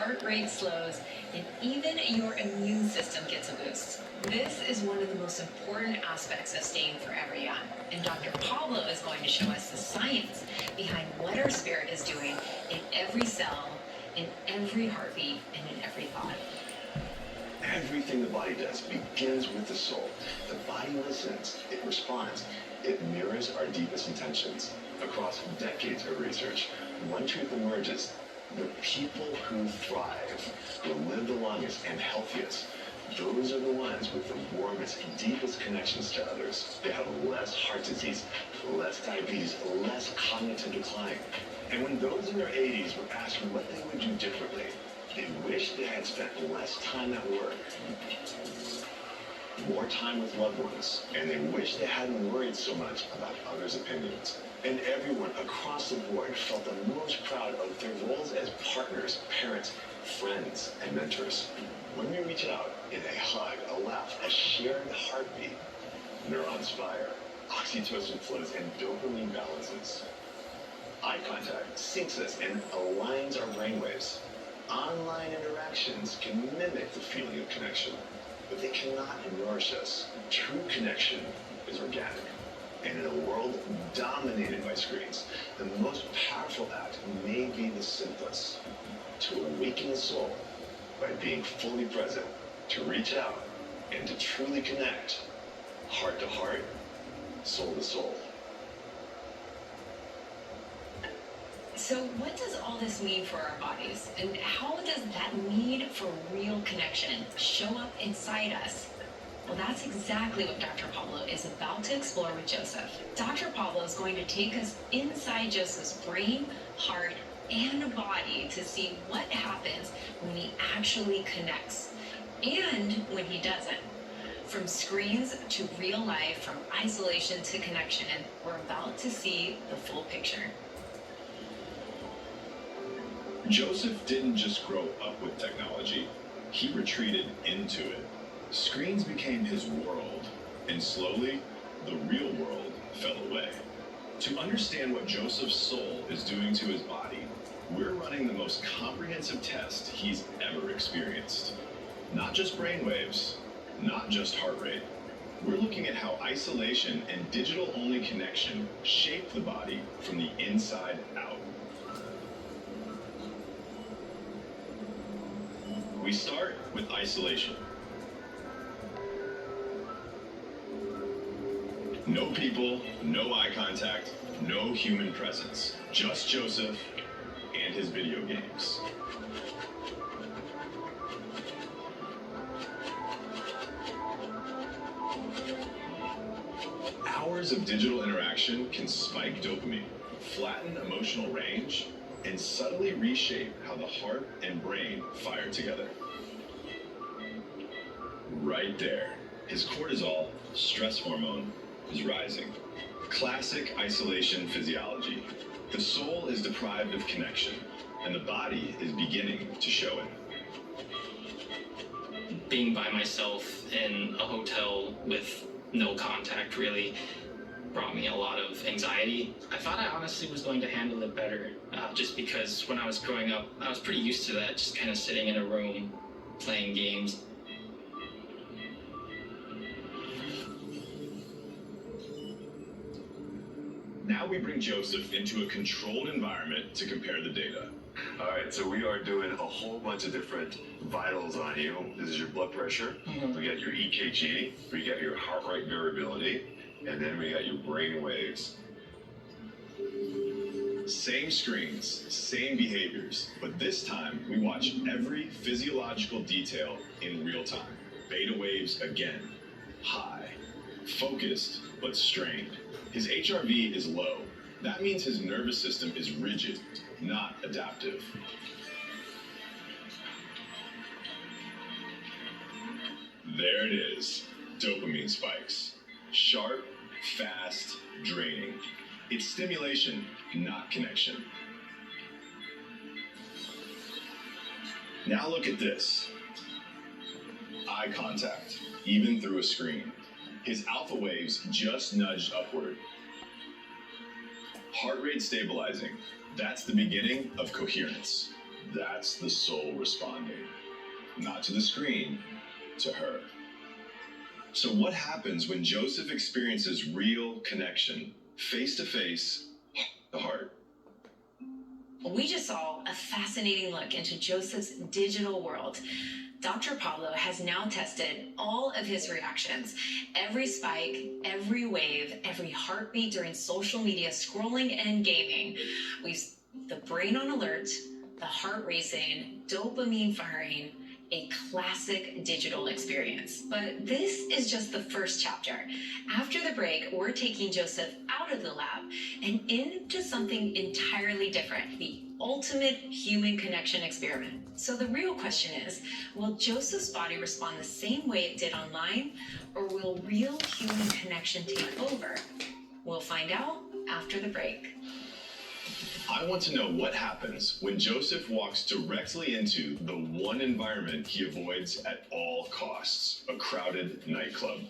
heart rate slows, and even your immune system gets a boost. This is one of the most important aspects of staying forever young, and Dr. Pablo is going to show us the science behind what our spirit is doing in every cell, in every heartbeat, and in every thought. Everything the body does begins with the soul. The body listens, it responds, it mirrors our deepest intentions. Across decades of research, one truth emerges: the people who thrive, who live the longest and healthiest, those are the ones with the warmest and deepest connections to others. They have less heart disease, less diabetes, less cognitive decline. And when those in their 80s were asked what they would do differently, they wish they had spent less time at work, more time with loved ones, and they wish they hadn't worried so much about others' opinions. And everyone across the board felt the most proud of their roles as partners, parents, friends, and mentors. When we reach out in a hug, a laugh, a shared heartbeat, neurons fire, oxytocin flows, and dopamine balances. Eye contact syncs us and aligns our brainwaves. Online interactions can mimic the feeling of connection, but they cannot nourish us. True connection is organic. And in a world dominated by screens, the most powerful act may be the simplest: to awaken the soul by being fully present, to reach out, and to truly connect, heart to heart, soul to soul. So what does all this mean for our bodies? And how does that need for real connection show up inside us? Well, that's exactly what Dr. Pablo is about to explore with Joseph. Dr. Pablo is going to take us inside Joseph's brain, heart, and body to see what happens when he actually connects and when he doesn't. From screens to real life, from isolation to connection, we're about to see the full picture. Joseph didn't just grow up with technology, he retreated into it. Screens became his world, and slowly, the real world fell away. To understand what Joseph's soul is doing to his body, we're running the most comprehensive test he's ever experienced. Not just brainwaves, not just heart rate. We're looking at how isolation and digital-only connection shape the body from the inside out. We start with isolation. No people, no eye contact, no human presence. Just Joseph and his video games. Hours of digital interaction can spike dopamine, flatten emotional range, and subtly reshape how the heart and brain fire together. Right there, his cortisol, stress hormone, is rising. Classic isolation physiology. The soul is deprived of connection, and the body is beginning to show it. Being by myself in a hotel with no contact really brought me a lot of anxiety. I thought I honestly was going to handle it better, just because when I was growing up, I was pretty used to that, just kind of sitting in a room, playing games. Now we bring Joseph into a controlled environment to compare the data. All right, so we are doing a whole bunch of different vitals on you. This is your blood pressure. Mm-hmm. We got your EKG. We got your heart rate variability. And then we got your brain waves. Same screens, same behaviors, but this time we watch every physiological detail in real time. Beta waves again, high, focused but strained. His HRV is low. That means his nervous system is rigid, not adaptive. There it is, dopamine spikes. Sharp, fast, draining. It's stimulation, not connection. Now look at this. Eye contact, even through a screen. His alpha waves just nudged upward. Heart rate stabilizing. That's the beginning of coherence. That's the soul responding. Not to the screen, to her. So what happens when Joseph experiences real connection, face to face, heart to heart? We just saw a fascinating look into Joseph's digital world. Dr. Pablo has now tested all of his reactions. Every spike, every wave, every heartbeat during social media scrolling and gaming. The brain on alert, the heart racing, dopamine firing, a classic digital experience. But this is just the first chapter. After the break, we're taking Joseph out of the lab and into something entirely different, the ultimate human connection experiment. So the real question is, will Joseph's body respond the same way it did online, or will real human connection take over? We'll find out after the break. I want to know what happens when Joseph walks directly into the one environment he avoids at all costs, a crowded nightclub.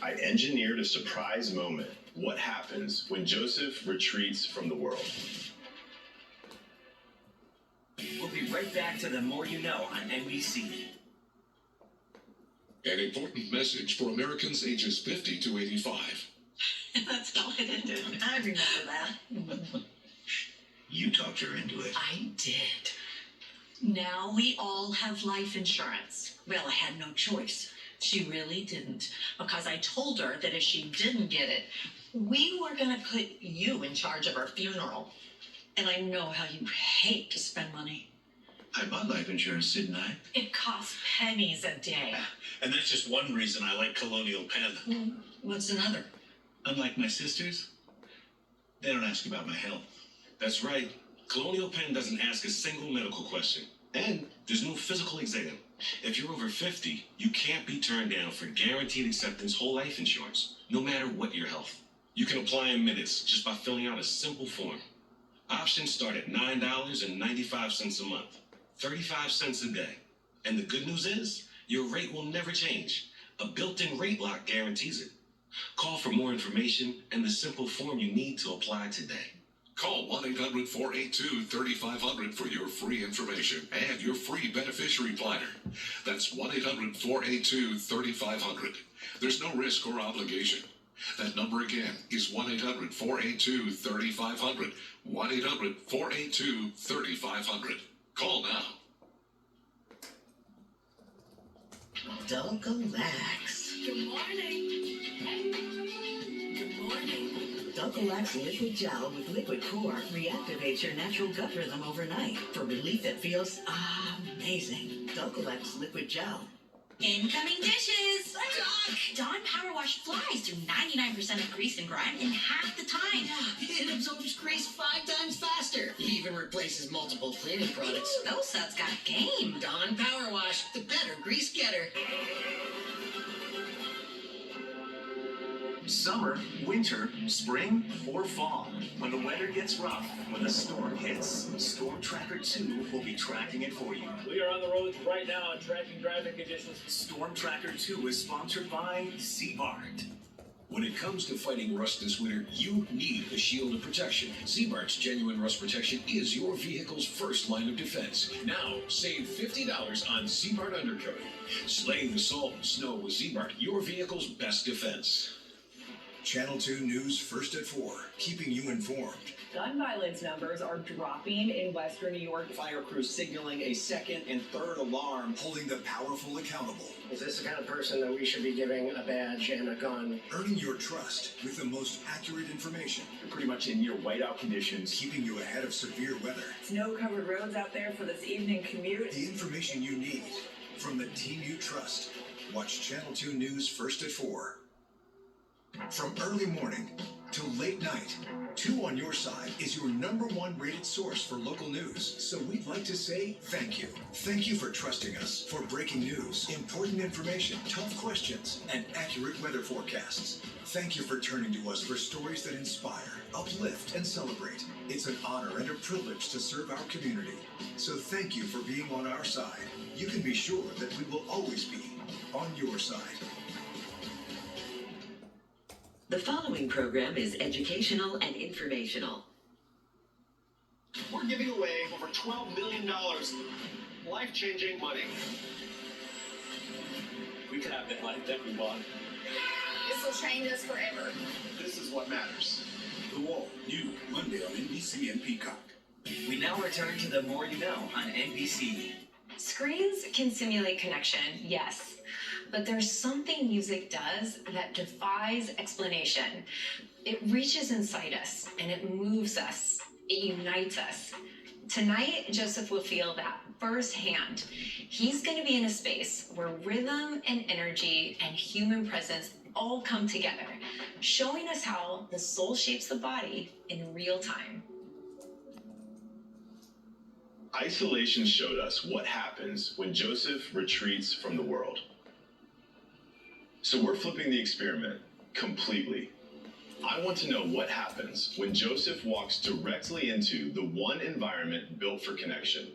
I engineered a surprise moment. What happens when Joseph retreats from the world? We'll be right back to The More You Know on NBC. An important message for Americans ages 50 to 85. That's how it ended. I remember that. You talked her into it. I did. Now we all have life insurance. Well, I had no choice. She really didn't, because I told her that if she didn't get it, we were going to put you in charge of her funeral. And I know how you hate to spend money. I bought life insurance, didn't I? It costs pennies a day. And that's just one reason I like Colonial Penn. What's another? Unlike my sisters, they don't ask about my health. That's right. Colonial Penn doesn't ask a single medical question. And there's no physical exam. If you're over 50, you can't be turned down for guaranteed acceptance whole life insurance, no matter what your health. You can apply in minutes just by filling out a simple form. Options start at $9.95 a month, 35 cents a day. And the good news is, your rate will never change. A built-in rate lock guarantees it. Call for more information and the simple form you need to apply today. Call 1-800-482-3500 for your free information and your free beneficiary planner. That's 1-800-482-3500. There's no risk or obligation. That number again is 1-800-482-3500. 1-800-482-3500. Call now. Don't relax. Good morning. Good morning. Dulcolax Liquid Gel with Liquid Core reactivates your natural gut rhythm overnight for relief that feels amazing. Dulcolax Liquid Gel. Incoming dishes! Dawn Power Wash flies through 99% of grease and grime in half the time. It absorbs grease 5 times faster. It even replaces multiple cleaning products. Those suds got game. Dawn Power Wash, the better grease getter. Summer, winter, spring, or fall. When the weather gets rough, when the storm hits, Storm Tracker 2 will be tracking it for you. We are on the roads right now and tracking driving conditions. Storm Tracker 2 is sponsored by Seabart. When it comes to fighting rust this winter, you need a shield of protection. Seabart's Genuine Rust Protection is your vehicle's first line of defense. Now, save $50 on Seabart Undercoat. Slay the salt and snow with Seabart, your vehicle's best defense. Channel 2 News First at 4, keeping you informed. Gun violence numbers are dropping in Western New York. Fire crews signaling a second and third alarm. Holding the powerful accountable. Is this the kind of person that we should be giving a badge and a gun? Earning your trust with the most accurate information. You're pretty much in near whiteout conditions. Keeping you ahead of severe weather. Snow-covered roads out there for this evening commute. The information you need from the team you trust. Watch Channel 2 News First at 4. From early morning to late night, 2 on Your Side is your #1 rated source for local news. So we'd like to say thank you. Thank you for trusting us for breaking news, important information, tough questions, and accurate weather forecasts. Thank you for turning to us for stories that inspire, uplift, and celebrate. It's an honor and a privilege to serve our community. So thank you for being on our side. You can be sure that we will always be on your side. The following program is educational and informational. We're giving away over $12 million. Life-changing money. We could have that life that we want. This will change us forever. This is what matters. The Wall, new Monday on NBC and Peacock. We now return to The More You Know on NBC. Screens can simulate connection, yes, but there's something music does that defies explanation. It reaches inside us and it moves us. It unites us. Tonight, Joseph will feel that firsthand. He's going to be in a space where rhythm and energy and human presence all come together, showing us how the soul shapes the body in real time. Isolation showed us what happens when Joseph retreats from the world. So we're flipping the experiment completely. I want to know what happens when Joseph walks directly into the one environment built for connection,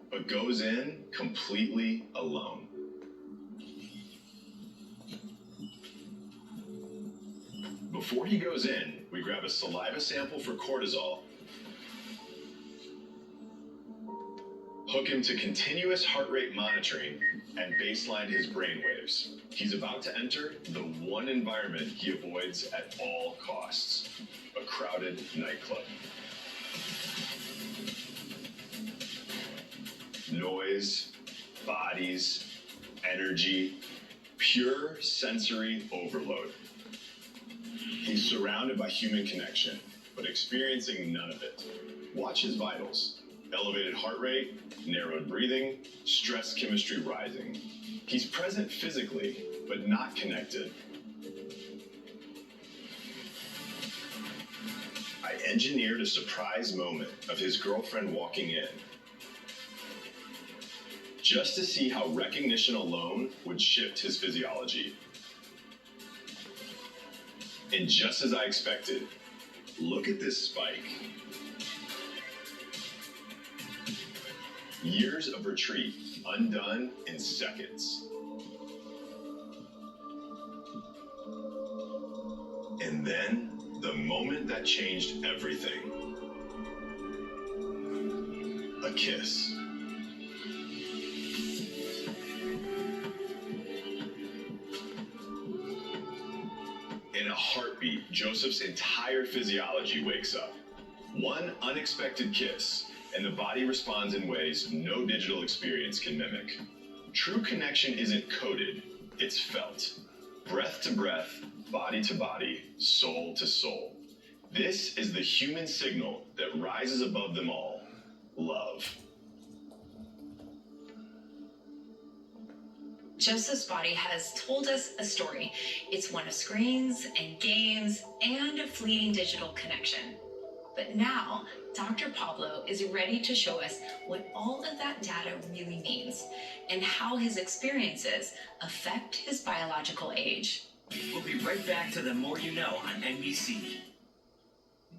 but goes in completely alone. Before he goes in, we grab a saliva sample for cortisol, hook him to continuous heart rate monitoring, and baseline his brainwaves. He's about to enter the one environment he avoids at all costs, a crowded nightclub. Noise, bodies, energy, pure sensory overload. He's surrounded by human connection, but experiencing none of it. Watch his vitals. Elevated heart rate, narrowed breathing, stress chemistry rising. He's present physically, but not connected. I engineered a surprise moment of his girlfriend walking in, just to see how recognition alone would shift his physiology. And just as I expected, look at this spike. Years of retreat undone in seconds. And then, the moment that changed everything. A kiss. In a heartbeat, Joseph's entire physiology wakes up. One unexpected kiss, and the body responds in ways no digital experience can mimic. True connection isn't coded, it's felt. Breath to breath, body to body, soul to soul. This is the human signal that rises above them all: love. Joseph's body has told us a story. It's one of screens and games and a fleeting digital connection. But now, Dr. Pablo is ready to show us what all of that data really means and how his experiences affect his biological age. We'll be right back to The More You Know on NBC.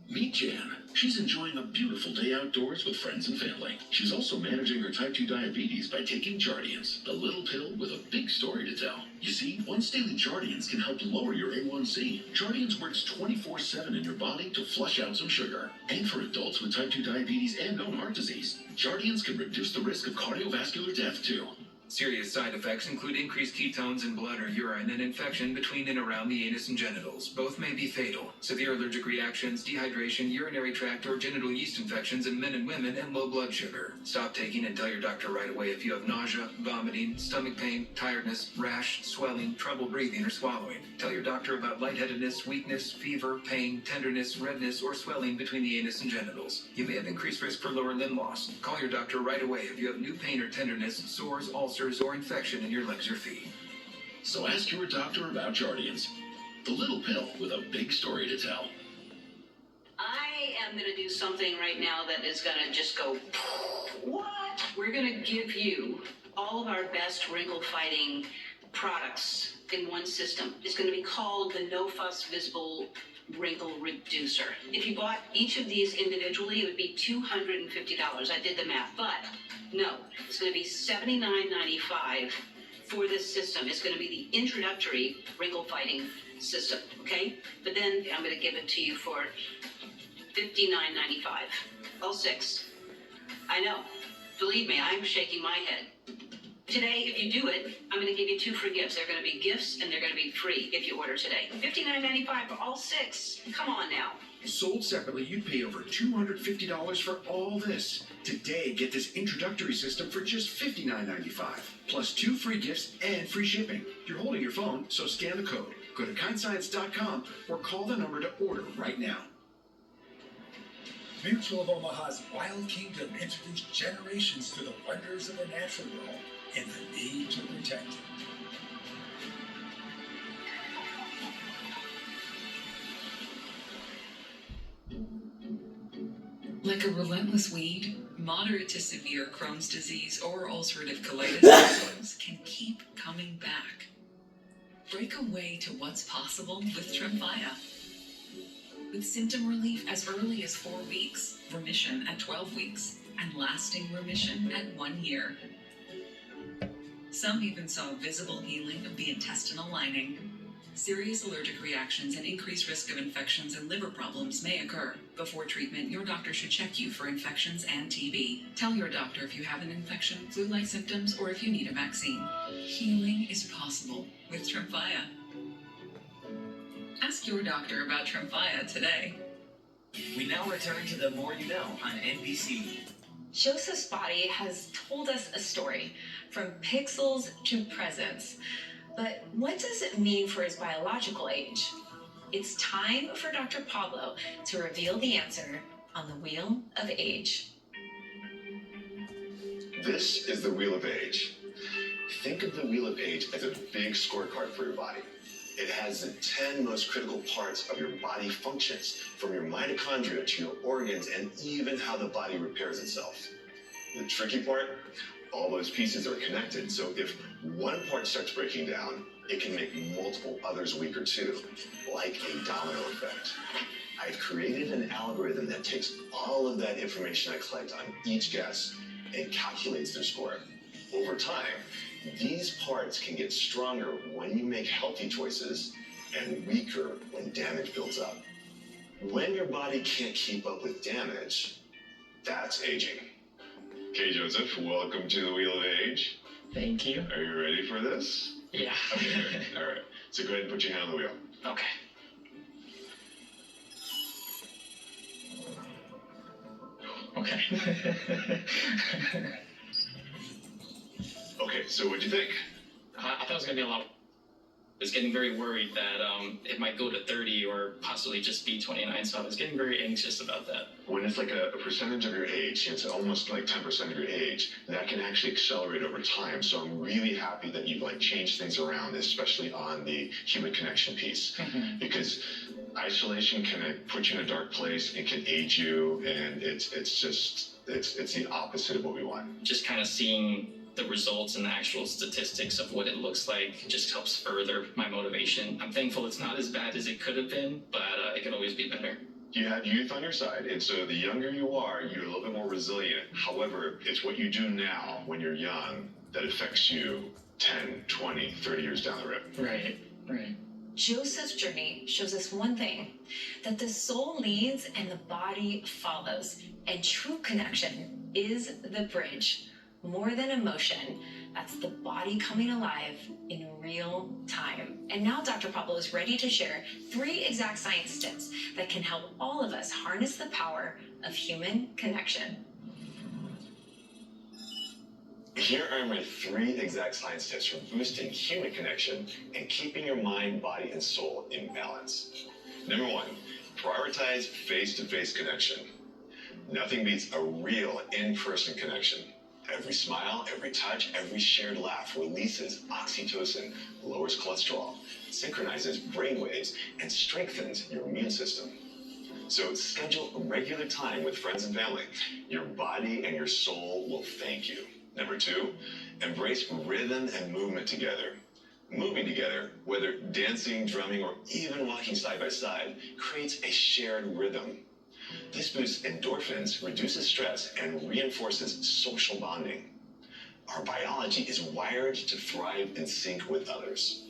Meet Jan. She's enjoying a beautiful day outdoors with friends and family. She's also managing her type 2 diabetes by taking Jardiance, the little pill with a big story to tell. You see, once daily Jardiance can help lower your A1C. Jardiance works 24/7 in your body to flush out some sugar. And for adults with type 2 diabetes and known heart disease, Jardiance can reduce the risk of cardiovascular death too. Serious side effects include increased ketones in blood or urine and infection between and around the anus and genitals. Both may be fatal. Severe allergic reactions, dehydration, urinary tract or genital yeast infections in men and women, and low blood sugar. Stop taking and tell your doctor right away if you have nausea, vomiting, stomach pain, tiredness, rash, swelling, trouble breathing or swallowing. Tell your doctor about lightheadedness, weakness, fever, pain, tenderness, redness, or swelling between the anus and genitals. You may have increased risk for lower limb loss. Call your doctor right away if you have new pain or tenderness, sores, ulcers, or infection in your legs or feet. So ask your doctor about Jardiance, the little pill with a big story to tell. I am going to do something right now that is going to just go, what? We're going to give you all of our best wrinkle fighting products in one system. It's going to be called the No Fuss Visible Wrinkle Reducer. If you bought each of these individually, it would be $250. I did the math, but no, it's going to be $79.95 for this system. It's going to be the introductory wrinkle fighting system, okay? But then I'm going to give it to you for $59.95. All six. I know, Believe me, I'm shaking my head. Today, if you do it, I'm going to give you 2 free gifts. They're going to be gifts and they're going to be free if you order today. $59.95 for all 6. Come on now. Sold separately, you'd pay over $250 for all this. Today, get this introductory system for just $59.95. Plus 2 free gifts and free shipping. You're holding your phone, so scan the code. Go to kindscience.com or call the number to order right now. Mutual of Omaha's Wild Kingdom introduced generations to the wonders of the natural world and the need to protect it. Like a relentless weed, moderate to severe Crohn's disease or ulcerative colitis symptoms can keep coming back. Break away to what's possible with Tremfya. With symptom relief as early as 4 weeks, remission at 12 weeks, and lasting remission at 1 year. Some even saw visible healing of the intestinal lining. Serious allergic reactions and increased risk of infections and liver problems may occur. Before treatment, your doctor should check you for infections and TB. Tell your doctor if you have an infection, flu-like symptoms, or if you need a vaccine. Healing is possible with Tremfya. Ask your doctor about Tremfya today. We now return to The More You Know on NBC. Joseph's body has told us a story, from pixels to presence. But what does it mean for his biological age? It's time for Dr. Pablo to reveal the answer on the Wheel of Age. This is the Wheel of Age. Think of the Wheel of Age as a big scorecard for your body. It has the 10 most critical parts of your body functions, from your mitochondria to your organs and even how the body repairs itself. The tricky part? All those pieces are connected, so if one part starts breaking down, it can make multiple others weaker too, like a domino effect. I've created an algorithm that takes all of that information I collect on each guest and calculates their score. Over time, these parts can get stronger when you make healthy choices and weaker when damage builds up. When your body can't keep up with damage, that's aging. Okay, Joseph, welcome to the Wheel of Age. Thank you. Are you ready for this? Yeah. Okay, good. All right. So go ahead and put your hand on the wheel. Okay. Okay. Okay, so what'd you think? I thought it was going to be a lot. I was getting very worried that it might go to 30 or possibly just be 29, so I was getting very anxious about that. When it's like a percentage of your age, it's almost like 10% of your age, that can actually accelerate over time. So I'm really happy that you've changed things around, especially on the human connection piece. Because isolation can put you in a dark place, it can age you, and it's the opposite of what we want. Just kind of seeing the results and the actual statistics of what it looks like just helps further my motivation. I'm thankful it's not as bad as it could have been, but it can always be better. You have youth on your side, and so the younger you are, you're a little bit more resilient. However, it's what you do now when you're young that affects you 10, 20, 30 years down the road. Right. Joseph's journey shows us one thing, that the soul leads and the body follows, and true connection is the bridge. More than emotion, that's the body coming alive in real time. And now Dr. Pablo is ready to share 3 exact science tips that can help all of us harness the power of human connection. Here are my 3 exact science tips for boosting human connection and keeping your mind, body, and soul in balance. Number 1, prioritize face-to-face connection. Nothing beats a real in-person connection. Every smile, every touch, every shared laugh releases oxytocin, lowers cholesterol, synchronizes brainwaves, and strengthens your immune system. So schedule regular time with friends and family. Your body and your soul will thank you. Number 2, embrace rhythm and movement together. Moving together, whether dancing, drumming, or even walking side by side, creates a shared rhythm. This boosts endorphins, reduces stress, and reinforces social bonding. Our biology is wired to thrive in sync with others.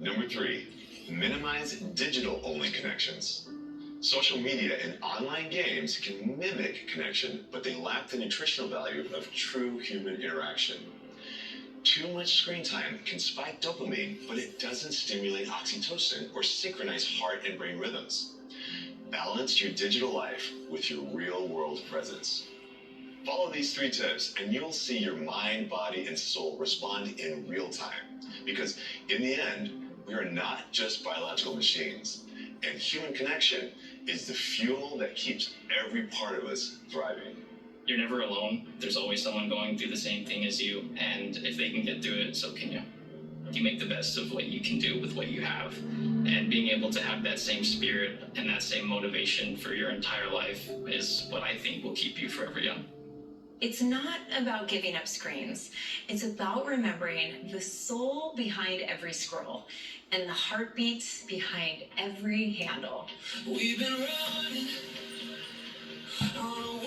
Number 3, minimize digital-only connections. Social media and online games can mimic connection, but they lack the nutritional value of true human interaction. Too much screen time can spike dopamine, but it doesn't stimulate oxytocin or synchronize heart and brain rhythms. Balance your digital life with your real-world presence. Follow these 3 tips, and you'll see your mind, body, and soul respond in real time. Because in the end, we are not just biological machines, and human connection is the fuel that keeps every part of us thriving. You're never alone. There's always someone going through the same thing as you, and if they can get through it, so can you. You make the best of what you can do with what you have, and being able to have that same spirit and that same motivation for your entire life is what I think will keep you forever young. It's not about giving up screens. It's about remembering the soul behind every scroll and the heartbeats behind every handle. We've been running on a